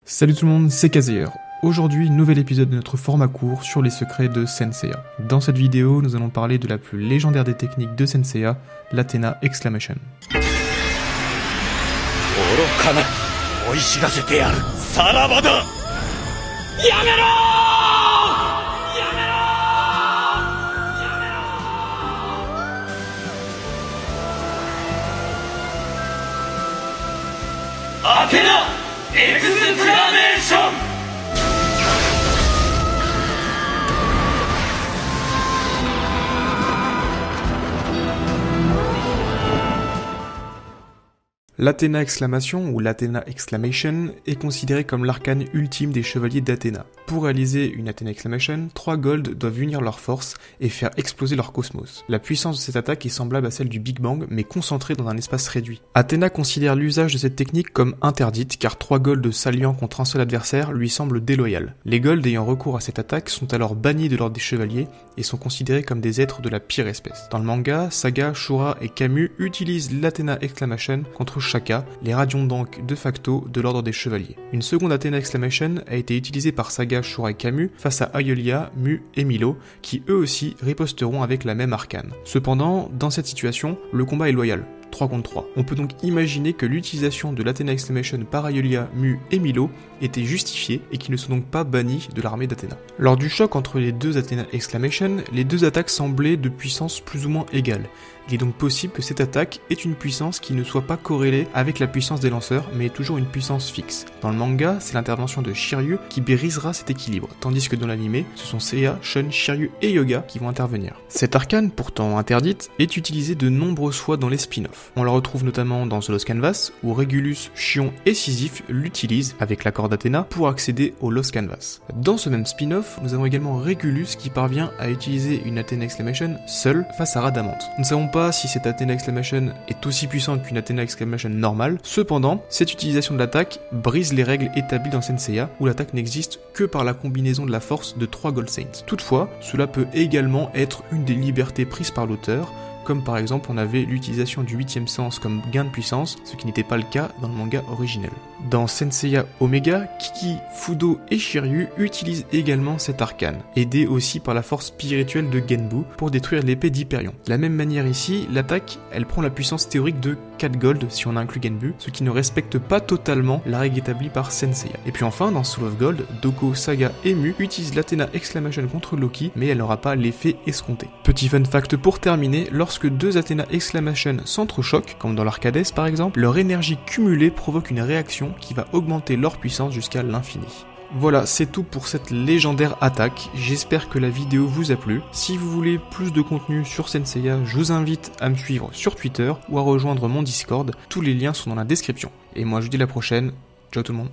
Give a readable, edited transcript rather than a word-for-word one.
Salut tout le monde, c'est Kazeer. Aujourd'hui, nouvel épisode de notre format court sur les secrets de Senseiya. Dans cette vidéo, nous allons parler de la plus légendaire des techniques de Senseiya, l'Athena Exclamation. Athena Exclamation! L'Athena Exclamation ou l'Athena Exclamation est considérée comme l'arcane ultime des chevaliers d'Athéna. Pour réaliser une Athena Exclamation, 3 golds doivent unir leurs forces et faire exploser leur cosmos. La puissance de cette attaque est semblable à celle du Big Bang mais concentrée dans un espace réduit. Athéna considère l'usage de cette technique comme interdite car 3 golds s'alliant contre un seul adversaire lui semblent déloyales. Les golds ayant recours à cette attaque sont alors bannis de l'ordre des chevaliers et sont considérés comme des êtres de la pire espèce. Dans le manga, Saga, Shura et Camus utilisent l'Athena Exclamation contre Shaka, les radions donc de facto de l'ordre des chevaliers. Une seconde Athena Exclamation a été utilisée par Saga, Shura et Camus face à Aeolia, Mu et Milo, qui eux aussi riposteront avec la même arcane. Cependant, dans cette situation, le combat est loyal. 3 contre 3. On peut donc imaginer que l'utilisation de l'Athena Exclamation par Aeolia, Mu et Milo était justifiée et qu'ils ne sont donc pas bannis de l'armée d'Athéna. Lors du choc entre les deux Athena Exclamation, les deux attaques semblaient de puissance plus ou moins égale. Il est donc possible que cette attaque ait une puissance qui ne soit pas corrélée avec la puissance des lanceurs, mais toujours une puissance fixe. Dans le manga, c'est l'intervention de Shiryu qui brisera cet équilibre, tandis que dans l'animé, ce sont Seiya, Shun, Shiryu et Yoga qui vont intervenir. Cette arcane, pourtant interdite, est utilisée de nombreuses fois dans les spin-offs. On la retrouve notamment dans The Lost Canvas, où Régulus, Chion et Sisyphe l'utilisent, avec l'accord d'Athéna, pour accéder au Lost Canvas. Dans ce même spin-off, nous avons également Régulus qui parvient à utiliser une Athena Exclamation seule face à Rhadamante. Nous ne savons pas si cette Athena Exclamation est aussi puissante qu'une Athena Exclamation normale, cependant, cette utilisation de l'attaque brise les règles établies dans Senseiya, où l'attaque n'existe que par la combinaison de la force de 3 Gold Saints. Toutefois, cela peut également être une des libertés prises par l'auteur, comme par exemple on avait l'utilisation du 8ème sens comme gain de puissance, ce qui n'était pas le cas dans le manga originel. Dans Senseiya Omega, Kiki, Fudo et Shiryu utilisent également cette arcane, aidés aussi par la force spirituelle de Genbu pour détruire l'épée d'Hyperion. De la même manière ici, l'attaque, elle prend la puissance théorique de 4 gold si on inclut Genbu, ce qui ne respecte pas totalement la règle établie par Senseiya. Et puis enfin, dans Soul of Gold, Doko, Saga et Mu utilisent l'Athena Exclamation contre Loki, mais elle n'aura pas l'effet escompté. Petit fun fact pour terminer, lorsque deux Athena Exclamation s'entrechoquent, comme dans l'Arcades par exemple, leur énergie cumulée provoque une réaction qui va augmenter leur puissance jusqu'à l'infini. Voilà, c'est tout pour cette légendaire attaque, j'espère que la vidéo vous a plu. Si vous voulez plus de contenu sur Senseiya, je vous invite à me suivre sur Twitter ou à rejoindre mon Discord, tous les liens sont dans la description. Et moi je vous dis à la prochaine, ciao tout le monde.